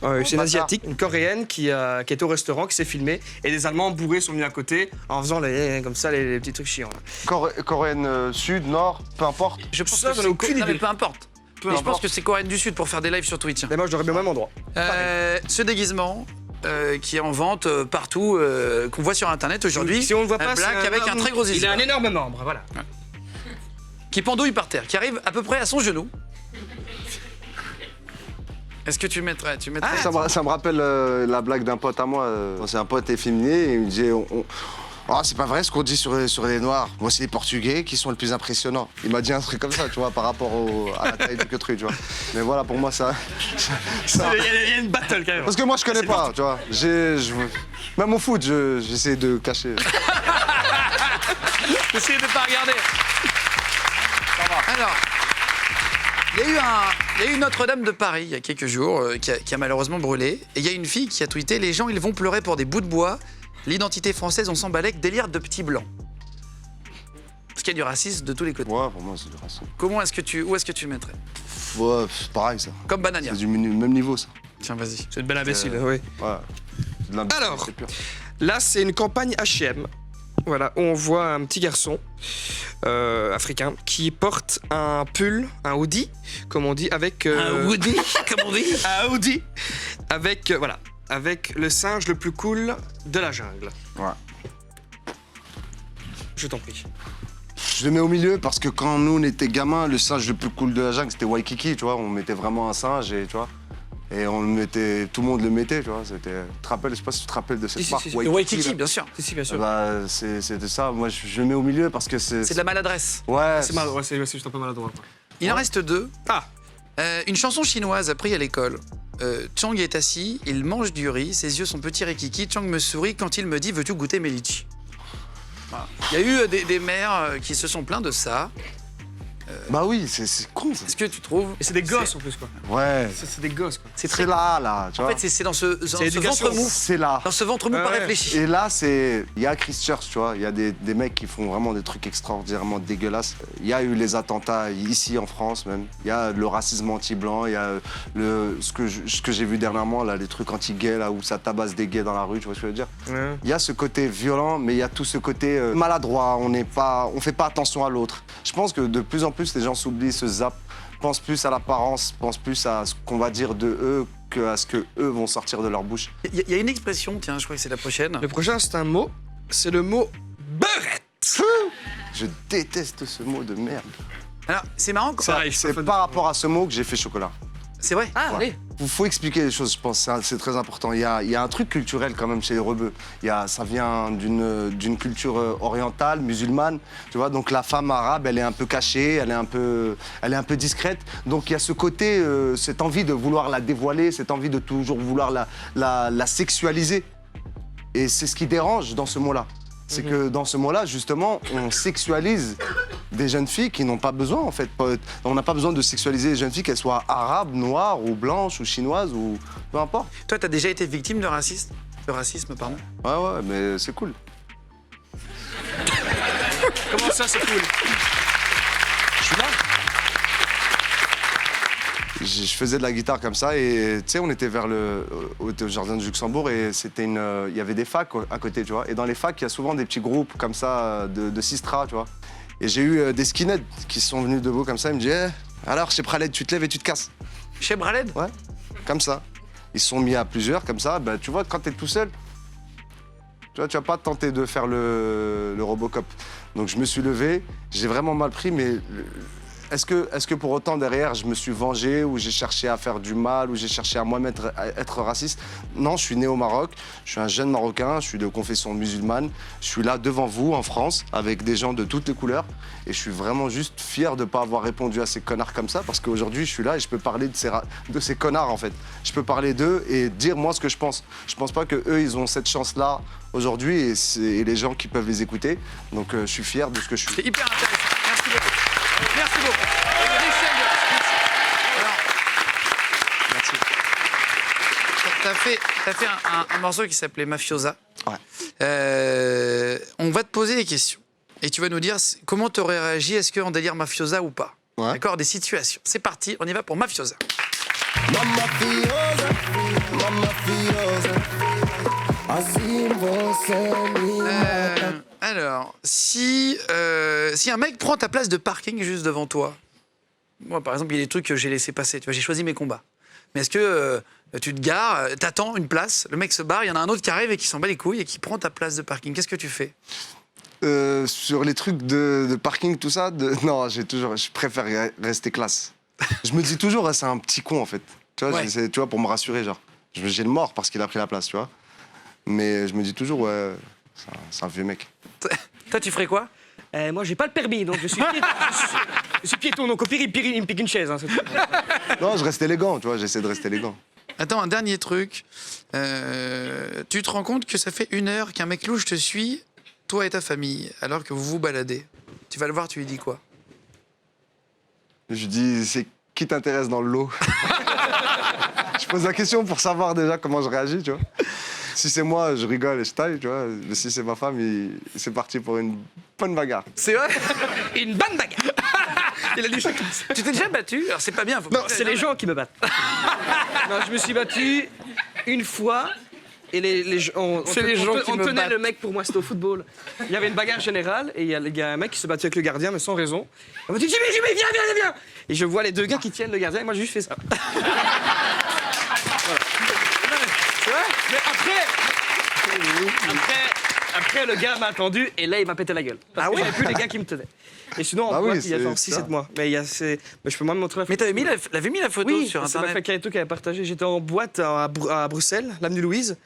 Speaker 2: C'est une asiatique, une coréenne qui est au restaurant, qui s'est filmée. Et des Allemands bourrés sont venus à côté en faisant comme ça les petits trucs chiants. là.
Speaker 3: Coréenne sud, nord, peu importe.
Speaker 1: Je pense
Speaker 2: Ça,
Speaker 1: que
Speaker 2: j'en ai
Speaker 1: c'est
Speaker 2: aucune
Speaker 1: non, mais
Speaker 2: idée.
Speaker 1: peu importe. Mais je pense que c'est Coréenne du Sud pour faire des lives sur Twitch.
Speaker 2: Mais moi, je l'aurais mis au même endroit.
Speaker 1: Ce déguisement qui est en vente partout, qu'on voit sur Internet aujourd'hui.
Speaker 2: Si on le voit
Speaker 1: un
Speaker 2: pas,
Speaker 1: black
Speaker 2: c'est
Speaker 1: avec un très gros
Speaker 2: Il a
Speaker 1: zizi.
Speaker 2: un énorme membre, voilà.
Speaker 1: Qui pendouille par terre, qui arrive à peu près à son genou. Est-ce que tu mettrais
Speaker 3: Ça me rappelle la blague d'un pote à moi. C'est un pote efféminé et il me disait oh, c'est pas vrai ce qu'on dit sur les Noirs. Moi, c'est les Portugais qui sont les plus impressionnants. Il m'a dit un truc comme ça, tu vois, par rapport à la taille du queutru, tu vois. Mais voilà, pour moi, ça.
Speaker 2: Il y a une battle quand même.
Speaker 3: Parce que moi, je connais pas, tu vois. Même au foot, j'essaie de cacher.
Speaker 1: Essayez de ne pas regarder. Alors, il y a eu Notre-Dame de Paris il y a quelques jours qui a malheureusement brûlé. Et il y a une fille qui a tweeté « Les gens, ils vont pleurer pour des bouts de bois. L'identité française, on s'en balèque, délire de petits blancs. » Parce qu'il y a du racisme de tous les côtés.
Speaker 3: Ouais, pour moi, c'est du racisme.
Speaker 1: Où est-ce que tu le mettrais?
Speaker 3: Ouais, c'est pareil, ça.
Speaker 1: Comme Banania.
Speaker 3: C'est du même niveau, ça.
Speaker 1: Tiens, vas-y.
Speaker 2: C'est une belle imbécile, oui.
Speaker 3: Ouais. De l'imbécilité
Speaker 2: Alors.
Speaker 3: pure.
Speaker 2: Là, c'est une campagne H&M. Voilà, où on voit un petit garçon africain qui porte un pull, un hoodie, comme on dit, avec...
Speaker 1: Un Woody, comme on dit.
Speaker 2: un hoodie, avec, voilà, avec le singe le plus cool de la jungle.
Speaker 3: Ouais.
Speaker 2: Je t'en prie.
Speaker 3: Je le mets au milieu parce que quand nous on était gamins, le singe le plus cool de la jungle c'était Waikiki, tu vois. On mettait vraiment un singe et tu vois. Et on le mettait, tout le monde le mettait, tu vois. C'était. Tu te rappelles, je sais pas si tu te rappelles de cette
Speaker 2: Si,
Speaker 3: marque.
Speaker 2: si,
Speaker 1: Le Waikiki,
Speaker 3: là.
Speaker 1: bien sûr.
Speaker 2: Si, bien sûr.
Speaker 3: Bah c'était ça. Moi je le mets au milieu parce que c'est.
Speaker 1: C'est de la maladresse.
Speaker 3: Ouais.
Speaker 2: C'est mal, ouais, c'est juste un peu maladroit. Quoi.
Speaker 1: Il en reste 2.
Speaker 2: Ah,
Speaker 1: Une chanson chinoise apprise à l'école. Chang est assis, il mange du riz, ses yeux sont petits rikiki. Chang me sourit quand il me dit « Veux-tu goûter mes litchis ?» Voilà. Il y a eu des mères qui se sont plaints de ça.
Speaker 3: Bah oui, c'est con ça.
Speaker 1: Est-ce que tu trouves
Speaker 2: et c'est des gosses en plus, quoi.
Speaker 3: Ouais.
Speaker 2: C'est des gosses, quoi.
Speaker 1: C'est
Speaker 3: C'est
Speaker 1: très...
Speaker 3: là, tu
Speaker 1: En
Speaker 3: vois.
Speaker 1: fait, c'est dans ce
Speaker 2: l'éducation.
Speaker 1: ventre mou.
Speaker 3: C'est là.
Speaker 1: Dans ce ventre mou pas
Speaker 2: Ouais.
Speaker 1: réfléchi.
Speaker 3: Et là, c'est. Il y a Christchurch, tu vois. Il y a des mecs qui font vraiment des trucs extraordinairement dégueulasses. Il y a eu les attentats ici en France, même. Il y a le racisme anti-blanc. Il y a ce que j'ai vu dernièrement, là, les trucs anti-gays, là, où ça tabasse des gays dans la rue, tu vois ce que je veux dire.
Speaker 2: Ouais.
Speaker 3: Il y a ce côté violent, mais il y a tout ce côté maladroit. On fait pas attention à l'autre. Je pense que de plus en plus, les gens s'oublient, se zappent, pensent plus à l'apparence, pensent plus à ce qu'on va dire de eux qu'à ce que eux vont sortir de leur bouche.
Speaker 1: Il y a une expression, tiens, je crois que c'est la prochaine.
Speaker 2: Le prochain, c'est un mot. C'est le mot beurette.
Speaker 3: Je déteste ce mot de merde.
Speaker 1: Alors, c'est marrant.
Speaker 2: Ça arrive, ça
Speaker 3: C'est
Speaker 2: fait-
Speaker 3: par rapport à ce mot que j'ai fait chocolat.
Speaker 1: C'est vrai.
Speaker 2: Ah,
Speaker 3: Ouais.
Speaker 2: oui.
Speaker 3: Il faut expliquer les choses, je pense, c'est très important. Il y a un truc culturel quand même chez les rebeux. Ça vient d'une culture orientale, musulmane, tu vois. Donc la femme arabe, elle est un peu cachée, elle est un peu discrète. Donc il y a ce côté, cette envie de vouloir la dévoiler, cette envie de toujours vouloir la sexualiser. Et c'est ce qui dérange dans ce mot-là. C'est que dans ce mot-là, justement, on sexualise des jeunes filles qui n'ont pas besoin, en fait. On n'a pas besoin de sexualiser les jeunes filles, qu'elles soient arabes, noires, ou blanches, ou chinoises, ou peu importe.
Speaker 1: Toi, t'as déjà été victime de racisme. Pardon.
Speaker 3: Ouais, mais c'est cool.
Speaker 2: Comment ça, c'est cool?
Speaker 3: Je suis là. Je faisais de la guitare comme ça et tu sais, on était vers au jardin du Luxembourg et il y avait des facs à côté, tu vois. Et dans les facs, il y a souvent des petits groupes comme ça de sistra, tu vois. Et j'ai eu des skinheads qui sont venus debout comme ça, ils me disaient alors, chez Braled, tu te lèves et tu te casses.
Speaker 1: Chez Braled.
Speaker 3: Ouais, comme ça. Ils se sont mis à plusieurs comme ça, bah, tu vois, quand t'es tout seul, tu vois, tu vas pas tenter de faire le Robocop. Donc je me suis levé, j'ai vraiment mal pris, mais est-ce que pour autant derrière je me suis vengé ou j'ai cherché à faire du mal ou j'ai cherché à moi-même être raciste? Non, je suis né au Maroc, je suis un jeune Marocain, je suis de confession musulmane, je suis là devant vous en France avec des gens de toutes les couleurs et je suis vraiment juste fier de ne pas avoir répondu à ces connards comme ça parce qu'aujourd'hui je suis là et je peux parler de ces connards en fait. Je peux parler d'eux et dire moi ce que je pense. Je pense pas qu'eux ils ont cette chance-là aujourd'hui et les gens qui peuvent les écouter. Donc je suis fier de ce que je suis.
Speaker 1: C'est hyper intéressant. Merci beaucoup. Merci beaucoup. Michel Goss. Alors,
Speaker 3: Merci.
Speaker 1: t'as fait un morceau qui s'appelait Mafiosa.
Speaker 3: Ouais.
Speaker 1: On va te poser des questions. Et tu vas nous dire comment tu aurais réagi, est-ce qu'on délire Mafiosa ou pas.
Speaker 3: Ouais.
Speaker 1: D'accord, des situations. C'est parti, on y va pour Mafiosa. Alors, si un mec prend ta place de parking juste devant toi, moi par exemple, il y a des trucs que j'ai laissé passer, tu vois, j'ai choisi mes combats. Mais est-ce que tu te gares, t'attends une place, le mec se barre, il y en a un autre qui arrive et qui s'en bat les couilles et qui prend ta place de parking, qu'est-ce que tu fais?
Speaker 3: Sur les trucs de parking, tout ça, non, je préfère rester classe. Je me dis toujours, c'est un petit con en fait. Tu vois,
Speaker 1: Ouais.
Speaker 3: tu vois, pour me rassurer, genre. J'ai le mort parce qu'il a pris la place, tu vois. Mais je me dis toujours, ouais, c'est un vieux mec.
Speaker 1: Toi, tu ferais quoi?
Speaker 2: Moi, j'ai pas le permis, donc je suis piéton. Je suis piéton, donc au pire, il me pique une chaise. Hein, c'est tout.
Speaker 3: Non, je reste élégant, tu vois, j'essaie de rester élégant.
Speaker 1: Attends, un dernier truc. Tu te rends compte que ça fait 1 heure qu'un mec louche te suit, toi et ta famille, alors que vous vous baladez. Tu vas le voir, tu lui dis quoi?
Speaker 3: Je dis, c'est qui t'intéresse dans le lot? Je pose la question pour savoir déjà comment je réagis, tu vois. Si c'est moi, je rigole et je taille, tu vois. Mais si c'est ma femme, c'est parti pour une bonne bagarre.
Speaker 1: C'est vrai?
Speaker 2: Une bonne bagarre. Il a dit, je casse.
Speaker 1: Tu t'es déjà battu? Alors c'est pas bien.
Speaker 2: Non, c'est les gens qui me battent. Non, je me suis battu une fois. Et les gens, on tenait le mec pour moi, c'était au football. Il y avait une bagarre générale et il y a un mec qui se battait avec le gardien, mais sans raison. Il m'a dit Jimmy, viens. Et je vois les deux gars qui tiennent le gardien et moi j'ai juste fait ça. Voilà. Tu vois? Mais après, le gars m'a attendu et là il m'a pété la gueule. Parce que j'avais plus les gars qui me tenaient. Et sinon, en boîte, il y a genre 6-7 mois. Mais je peux même montrer la photo.
Speaker 1: Mais t'avais mis la photo sur
Speaker 2: c'est ma
Speaker 1: Internet.
Speaker 2: Kaito qui avait partagé. J'étais en boîte à Bruxelles, l'avenue Louise.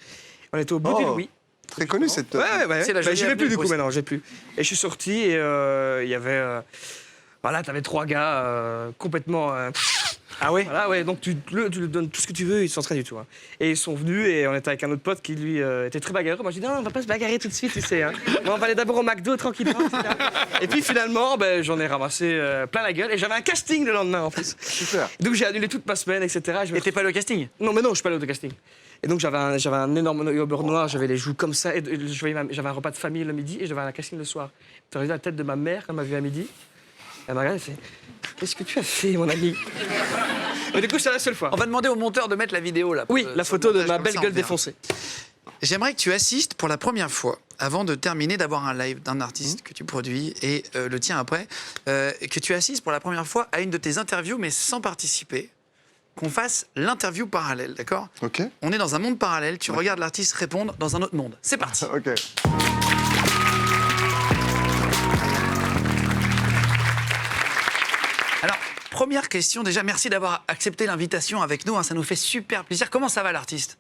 Speaker 2: On était au bout du Louis.
Speaker 3: Très connu cette.
Speaker 2: Ouais.
Speaker 1: C'est la jolie
Speaker 2: J'y vais plus
Speaker 1: avenue
Speaker 2: du coup
Speaker 1: Bruxelles.
Speaker 2: maintenant, j'ai plus. Et je suis sorti et il y avait. Voilà, t'avais 3 gars complètement.
Speaker 1: Ah ouais?
Speaker 2: Voilà, ouais, donc tu lui donnes tout ce que tu veux, ils sont rien du tout. Hein. Et ils sont venus et on était avec un autre pote qui lui était très bagarreur. Moi j'ai dit non, on va pas se bagarrer tout de suite, tu sais. Hein. Bon, on va aller d'abord au McDo tranquillement. Etc. Et puis finalement, j'en ai ramassé plein la gueule et j'avais un casting le lendemain en plus.
Speaker 3: Super.
Speaker 2: Donc j'ai annulé toute ma semaine, etc.
Speaker 1: Et t'es pas allé au casting?
Speaker 2: Non, mais non, je suis pas allé au casting. Et donc j'avais un énorme œil au beurre noir, j'avais les joues comme ça, et j'avais un repas de famille le midi et j'avais un casting le soir. J'ai regardé la tête de ma mère quand elle m'a vu à midi. Elle m'a regardé et fait qu'est-ce que tu as fait, mon ami? Mais du coup, c'est la seule fois.
Speaker 1: On va demander au monteur de mettre la vidéo là.
Speaker 2: Oui, la photo de
Speaker 1: montage,
Speaker 2: ma
Speaker 1: comme
Speaker 2: belle
Speaker 1: ça, on
Speaker 2: gueule
Speaker 1: verra.
Speaker 2: défoncée.
Speaker 1: J'aimerais que tu assistes pour la première fois, avant de terminer, d'avoir un live d'un artiste que tu produis et le tien après, que tu assistes pour la première fois à une de tes interviews, mais sans participer. Qu'on fasse l'interview parallèle, d'accord?
Speaker 3: Ok.
Speaker 1: On est dans un monde parallèle, tu regardes l'artiste répondre dans un autre monde. C'est parti.
Speaker 3: Ok.
Speaker 1: Alors, première question, déjà, merci d'avoir accepté l'invitation avec nous, hein, ça nous fait super plaisir. Comment ça va l'artiste?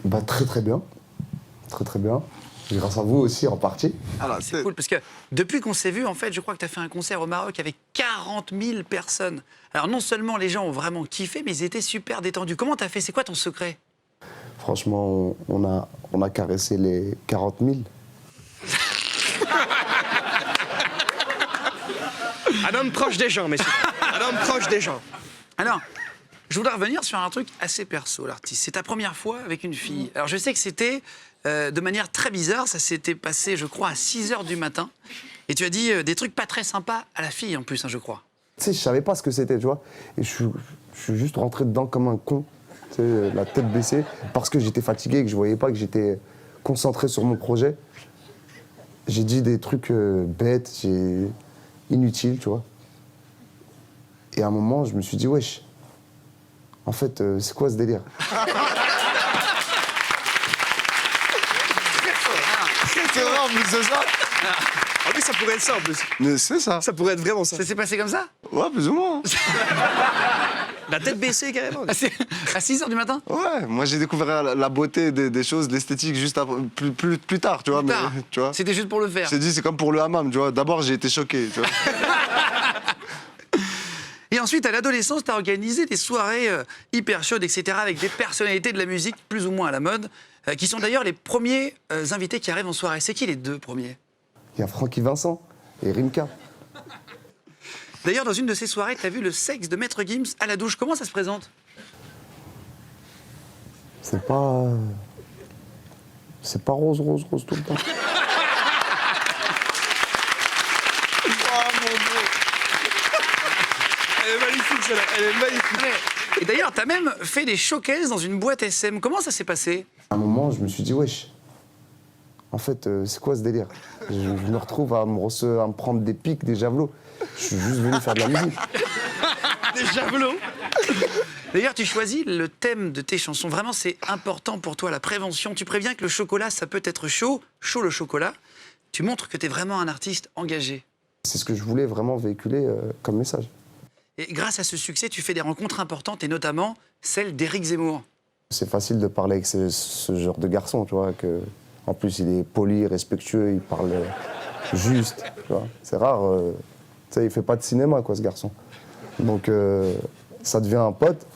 Speaker 5: Bah, très bien. Très bien. Grâce à vous aussi, en partie.
Speaker 1: Alors, c'est cool, parce que depuis qu'on s'est vu, en fait, je crois que tu as fait un concert au Maroc avec 40 000 personnes. Alors, non seulement les gens ont vraiment kiffé, mais ils étaient super détendus. Comment tu as fait? C'est quoi ton secret?
Speaker 5: Franchement, on a caressé les 40 000.
Speaker 2: Un homme proche des gens, messieurs. Un homme proche des gens.
Speaker 1: Alors, je voudrais revenir sur un truc assez perso, l'artiste. C'est ta première fois avec une fille. Alors, je sais que c'était de manière très bizarre. Ça s'était passé, je crois, à 6 h du matin. Et tu as dit des trucs pas très sympas à la fille, en plus, hein, je crois.
Speaker 5: Tu sais, je savais pas ce que c'était, tu vois. Et je suis juste rentré dedans comme un con, tu sais, la tête baissée, parce que j'étais fatigué et que je voyais pas que j'étais concentré sur mon projet. J'ai dit des trucs bêtes, inutiles, tu vois. Et à un moment, je me suis dit, wesh, en fait, c'est quoi ce délire?
Speaker 3: C'est vrai, en plus c'est ça.
Speaker 2: En plus, ça pourrait être ça en plus.
Speaker 3: Mais c'est ça.
Speaker 2: Ça pourrait être vraiment ça.
Speaker 1: Ça s'est passé comme ça?
Speaker 3: Ouais, plus ou moins.
Speaker 2: La tête baissée carrément.
Speaker 1: À 6 h du matin?
Speaker 3: Ouais, moi j'ai découvert la beauté des choses, l'esthétique juste après, plus tard, tu vois. Mais,
Speaker 1: Tard.
Speaker 3: tu vois.
Speaker 1: C'était juste pour le faire.
Speaker 3: Je t'ai dit, c'est comme pour le hammam, tu vois. D'abord, j'ai été choqué, tu vois.
Speaker 1: Et ensuite, à l'adolescence, tu as organisé des soirées hyper chaudes, etc., avec des personnalités de la musique plus ou moins à la mode, qui sont d'ailleurs les premiers invités qui arrivent en soirée. C'est qui les 2 premiers?
Speaker 5: Il y a Francky Vincent et Rimka.
Speaker 1: D'ailleurs, dans une de ces soirées, tu as vu le sexe de Maître Gims à la douche. Comment ça se présente?
Speaker 5: C'est pas rose tout le temps.
Speaker 2: Elle est magnifique celle-là, elle est magnifique.
Speaker 1: Et d'ailleurs, tu as même fait des showcases dans une boîte SM. Comment ça s'est passé?
Speaker 5: À un moment, je me suis dit, wesh, en fait, c'est quoi ce délire? Je me retrouve à me prendre des pics, des javelots. Je suis juste venu faire de la musique.
Speaker 2: Des javelots.
Speaker 1: D'ailleurs, tu choisis le thème de tes chansons. Vraiment, c'est important pour toi, la prévention. Tu préviens que le chocolat, ça peut être chaud le chocolat. Tu montres que tu es vraiment un artiste engagé.
Speaker 5: C'est ce que je voulais vraiment véhiculer comme message.
Speaker 1: Et grâce à ce succès, tu fais des rencontres importantes, et notamment celle d'Éric Zemmour.
Speaker 5: C'est facile de parler avec ce genre de garçon, tu vois, que en plus il est poli, respectueux, il parle juste, tu vois. C'est rare, tu sais, il fait pas de cinéma, quoi, ce garçon. Donc ça devient un pote.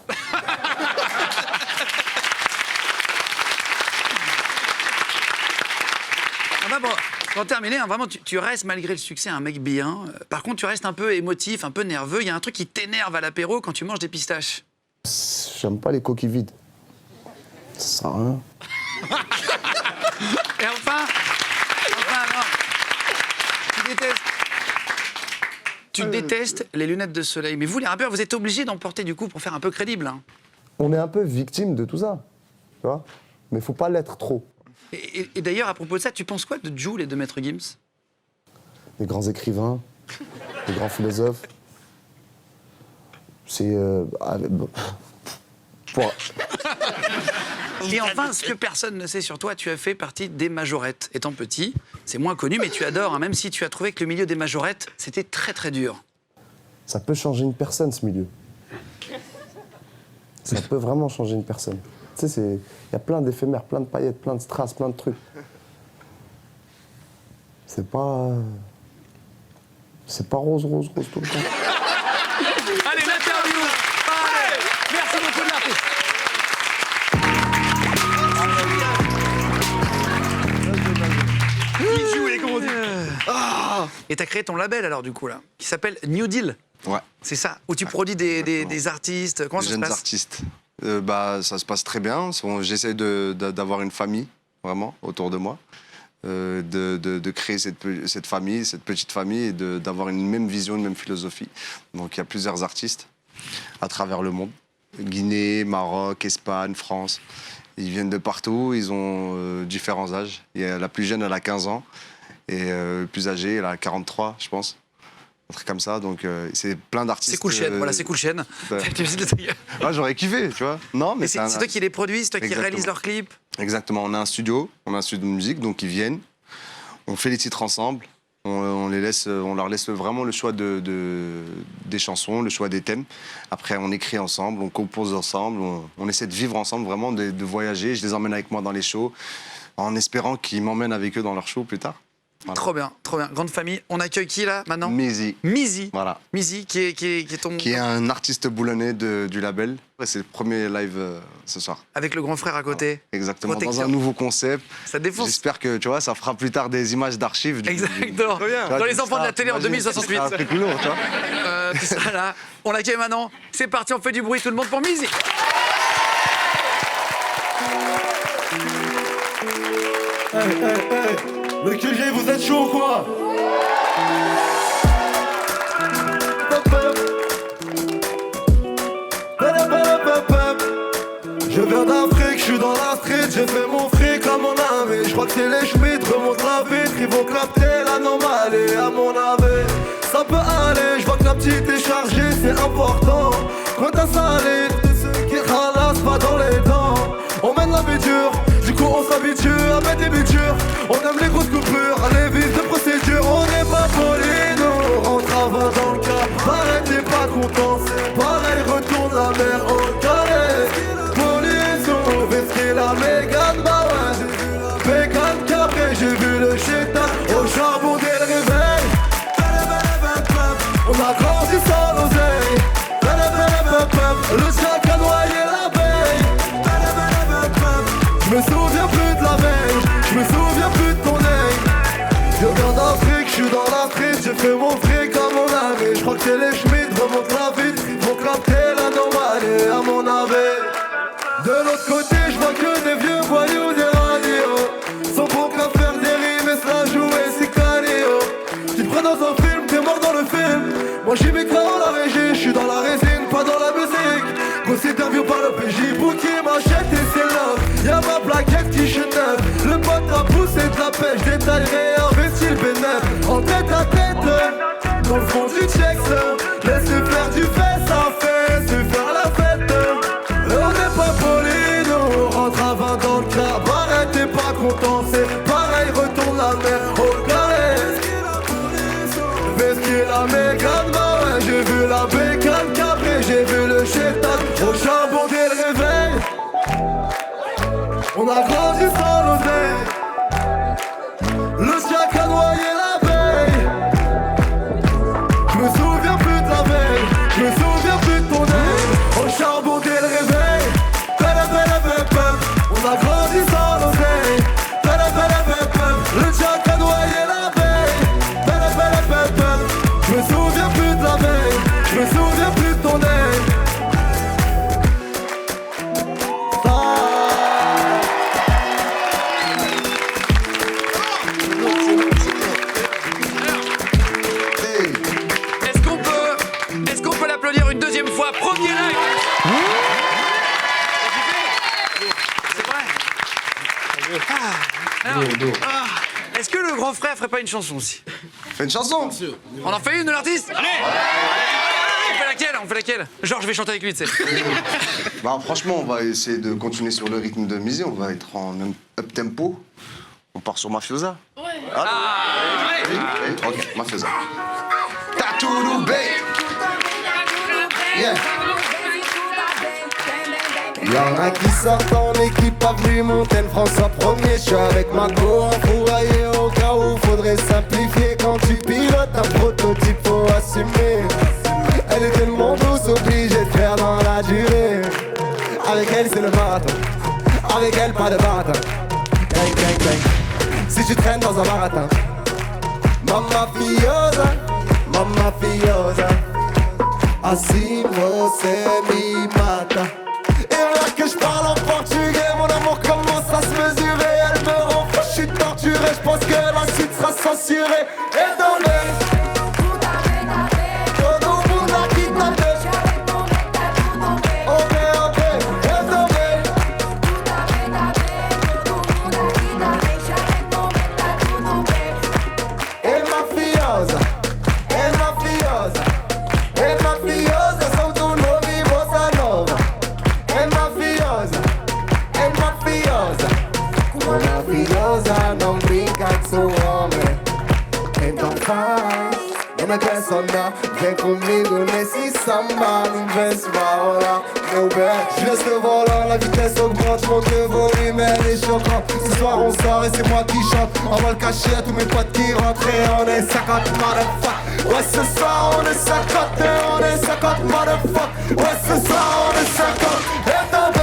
Speaker 1: Enfin, bon, pour terminer, hein, vraiment, tu restes, malgré le succès, un mec bien. Par contre, tu restes un peu émotif, un peu nerveux. Il y a un truc qui t'énerve à l'apéro quand tu manges des pistaches.
Speaker 5: J'aime pas les coquilles vides. Ça sert à rien.
Speaker 1: Et enfin, non, tu détestes. Tu détestes les lunettes de soleil. Mais vous, les rappeurs, vous êtes obligés d'en porter du coup pour faire un peu crédible. Hein.
Speaker 5: On est un peu victime de tout ça, tu vois. Mais faut pas l'être trop.
Speaker 1: Et d'ailleurs, à propos de ça, tu penses quoi de Jul et de Maître Gims?
Speaker 5: Des grands écrivains, des grands philosophes. C'est...
Speaker 1: Et enfin, ce que personne ne sait sur toi, tu as fait partie des majorettes. Étant petit, c'est moins connu, mais tu adores, hein, même si tu as trouvé que le milieu des majorettes, c'était très très dur.
Speaker 5: Ça peut changer une personne, ce milieu. Ça peut vraiment changer une personne. Tu sais, il y a plein d'éphémères, plein de paillettes, plein de strass, plein de trucs. C'est pas rose tout le temps.
Speaker 1: Allez, l'interview. Allez, merci beaucoup de l'artiste. Il joue, et comment dire. Et t'as créé ton label alors du coup là, qui s'appelle New Deal.
Speaker 3: Ouais.
Speaker 1: C'est ça, où tu produis des artistes. Comment ça se
Speaker 3: Jeunes
Speaker 1: passe?
Speaker 3: artistes. Ça se passe très bien. J'essaie d'avoir une famille, vraiment, autour de moi. De créer cette famille, cette petite famille, et d'avoir une même vision, une même philosophie. Donc il y a plusieurs artistes à travers le monde. Guinée, Maroc, Espagne, France. Ils viennent de partout, ils ont différents âges. La plus jeune, elle a 15 ans. Et le plus âgée, elle a 43, je pense. Un truc comme ça, donc c'est plein d'artistes.
Speaker 1: C'est Cool Chain, voilà, c'est Cool Chain.
Speaker 3: Ouais, j'aurais kiffé, tu vois. Non, mais
Speaker 1: c'est toi qui les produis, c'est toi qui réalises leurs clips.
Speaker 3: Exactement, on a un studio de musique, donc ils viennent, on fait les titres ensemble, on leur laisse vraiment le choix des chansons, le choix des thèmes. Après, on écrit ensemble, on compose ensemble, on essaie de vivre ensemble, vraiment de voyager. Je les emmène avec moi dans les shows, en espérant qu'ils m'emmènent avec eux dans leurs shows plus tard. Voilà.
Speaker 1: Trop bien, trop bien. Grande famille. On accueille qui là maintenant?
Speaker 3: Mizi.
Speaker 1: Mizi.
Speaker 3: Voilà.
Speaker 1: Mizi qui est ton...
Speaker 3: Qui est un artiste boulonnais du label. C'est le premier live ce soir.
Speaker 1: Avec le grand frère à côté.
Speaker 3: Exactement,
Speaker 1: Protection.
Speaker 3: dans un nouveau concept.
Speaker 1: Ça défonce.
Speaker 3: J'espère que tu vois, ça fera plus tard des images d'archives.
Speaker 1: Exactement. Dans les enfants de la télé en 2068.
Speaker 3: C'est un truc lourd, tu vois.
Speaker 1: Tout ça là. On l'accueille maintenant. C'est parti, on fait du bruit tout le monde pour Mizi.
Speaker 4: Le QG, vous êtes chaud ou quoi? Je viens d'Afrique, je suis dans la street, j'ai fait mon fric à mon avis. Je crois que c'est les Schmitt, remonte la vitre, ils vont capter l'anomalie à mon avis. Ça peut aller, je vois que la petite est chargée, c'est important. Quand t'as salé, qui ralassent pas dans les dents. On mène la vie dure, du coup on s'habitue à mettre des butures. On aime les grosses coupures, les vices de procédure. On n'est pas poli, nous, on travaille dans le cas. Pareil, t'es pas content, c'est pareil, retourne la mer au carré. Police, on fait ce qu'il a, Mégane, bah ouais. Pécan, Cabré, j'ai vu le chétan au charbon dès le réveil. On a grandi sans l'oseille. Le sac a noyé la veille. Je me souviens plus de la veille, je me souviens plus de ton œil. Je viens d'Afrique, je suis dans la street, j'ai fait mon fric à mon avis. Je crois que c'est les Schmitt, remonte la vitre, vont capter l'anomalie à mon avis. De l'autre côté, je vois que des vieux voyous des radios. Sont bons qu'à faire des rimes et se la jouer si canio. Tu te prends dans un film, t'es mort dans le film. Moi j'y vais dans la régie, je suis dans la résine, pas dans la musique. Grosse interview par le PJ, Bouki m'achète et c'est love. Y'a ma plaquette qui chenève, le pote a poussé de la pêche. Détail réinvesti le bénéf, en tête à tête. Dans le fond du check, laissez faire du fait, ça fait, c'est faire la fête. Et on n'est pas poli, nous, rentre à 20 dans le club. Arrête, t'es pas content, c'est pareil, retourne la mer au carré. Fais ce qu'il a, Mégane, bah ouais, j'ai vu la bécane Cabré, j'ai vu le chétan au charbon dès le réveil. On a grandi sans l'oseille. Le sac a noyé la veille. Je me souviens
Speaker 1: deuxième fois, premier live. C'est vrai. Alors, est-ce que le grand frère ferait pas une chanson aussi?
Speaker 3: Fais une chanson.
Speaker 1: On en fait une de l'artiste? Allez. On fait laquelle? Genre, je vais chanter avec lui, tu sais.
Speaker 3: Bah, franchement, on va essayer de continuer sur le rythme de Mizi. On va être en up-tempo. On part sur Mafiosa. Ouais. Ok, Mafiosa. Tatou Bay.
Speaker 4: Yeah. Y'en a qui sortent en équipe, avenue Montaigne, François 1er. Je suis avec Margot enfouraillé au cas où faudrait simplifier. Quand tu pilotes un prototype, faut assumer. Elle est tellement douce, obligée de faire dans la durée. Avec elle, c'est le marathon. Avec elle, pas de baratin. Gang, gang, gang. Si tu traînes dans un marathon. Mamma fiosa, mamma fiosa. Asimo se mi mata. Et là que je parle en portugais, mon amour commence à se mesurer. Elle me rend fou, je suis torturé, je pense que la suite sera censurée. Et dans le vem comigo nesse samba, não vem se vai rolar, meu bem. Je laisse le volant, la vitesse augmente, je monte le volume, elle est choquante. Ce soir on sort et c'est moi qui chante. On va le cacher à tous mes potes qui rentrent et on est 50 motherfuck. Ouais, ce soir on est 50 et on est 50 motherfuck. Ouais, ce soir on est 50 et t'en vais.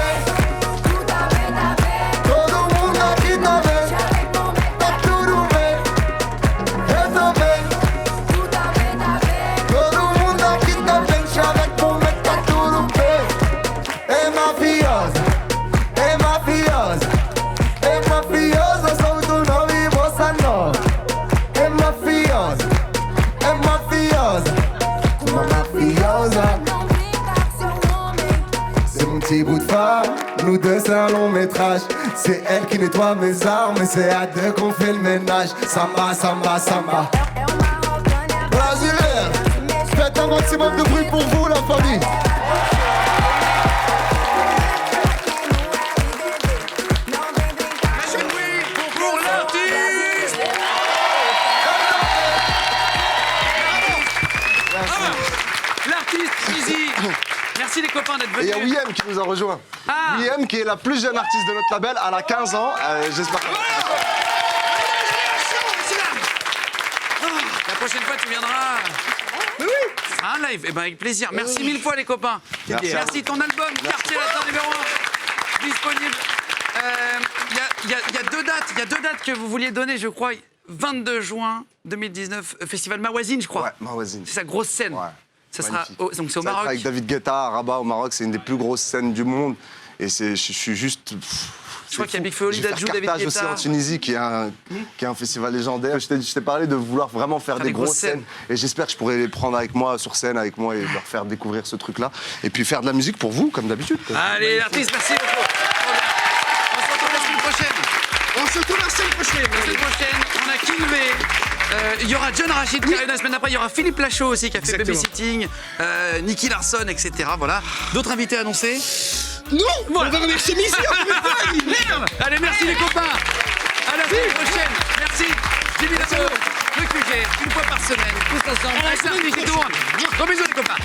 Speaker 4: Todo mundo aqui tá bem. Tá tudo bem. Et t'en vais. Bout de phare, nous deux c'est un long métrage. C'est elle qui nettoie mes armes et c'est à deux qu'on fait le ménage. Samba, samba, samba. Brasileiro, faites un maximum de bruit pour vous la famille.
Speaker 1: Pour l'artiste. L'artiste Mizi. Merci les copains d'être
Speaker 3: Et
Speaker 1: venus.
Speaker 3: il y a William qui nous a rejoint.
Speaker 1: Ah.
Speaker 3: William qui est la plus jeune artiste de notre label, elle a 15 ans. J'espère que...
Speaker 1: La prochaine fois, tu viendras. Oui. Ce sera un live. Eh ben, avec plaisir. Merci mille fois, les copains.
Speaker 3: Merci.
Speaker 1: Ton album, Quartier Latin numéro 1, disponible. Il y a deux dates. Il y a deux dates que vous vouliez donner, je crois. 22 juin 2019, Festival Mawazine, je crois.
Speaker 3: Ouais, Mawazine.
Speaker 1: C'est sa grosse scène.
Speaker 3: Ouais.
Speaker 1: Ça sera donc c'est au
Speaker 3: Ça va être
Speaker 1: Maroc.
Speaker 3: avec David Guetta à Rabat au Maroc, c'est une des plus grosses scènes du monde. Et je suis juste.
Speaker 1: Je crois qu'il y a Big Flo Oli, Dadju, David
Speaker 3: Carthage aussi
Speaker 1: Guetta.
Speaker 3: en Tunisie, qui est un festival légendaire. Je t'ai parlé de vouloir vraiment faire des grosses scènes. Et j'espère que je pourrai les prendre avec moi sur scène, avec moi, et leur faire découvrir ce truc-là. Et puis faire de la musique pour vous, comme d'habitude.
Speaker 1: Allez, l'artiste, merci beaucoup. On se retrouve la semaine prochaine.
Speaker 2: On se retrouve la semaine prochaine.
Speaker 1: La semaine prochaine, on a Kinvé. Il y aura John Rachid qui arrive la semaine d'après. Il y aura Philippe Lachaud aussi qui a fait
Speaker 2: Exactement.
Speaker 1: Babysitting, Nicky Larson, etc. Voilà. D'autres invités annoncés.
Speaker 2: Non,
Speaker 1: Voilà.
Speaker 2: on va remercier Mizi, on peut pas, merde.
Speaker 1: Allez, merci les copains. À la semaine prochaine. Merci. Jimmy Lasso, le QG, une fois par semaine. Tous ensemble. Avec l'artiste qui tourne. Gros bisous les copains.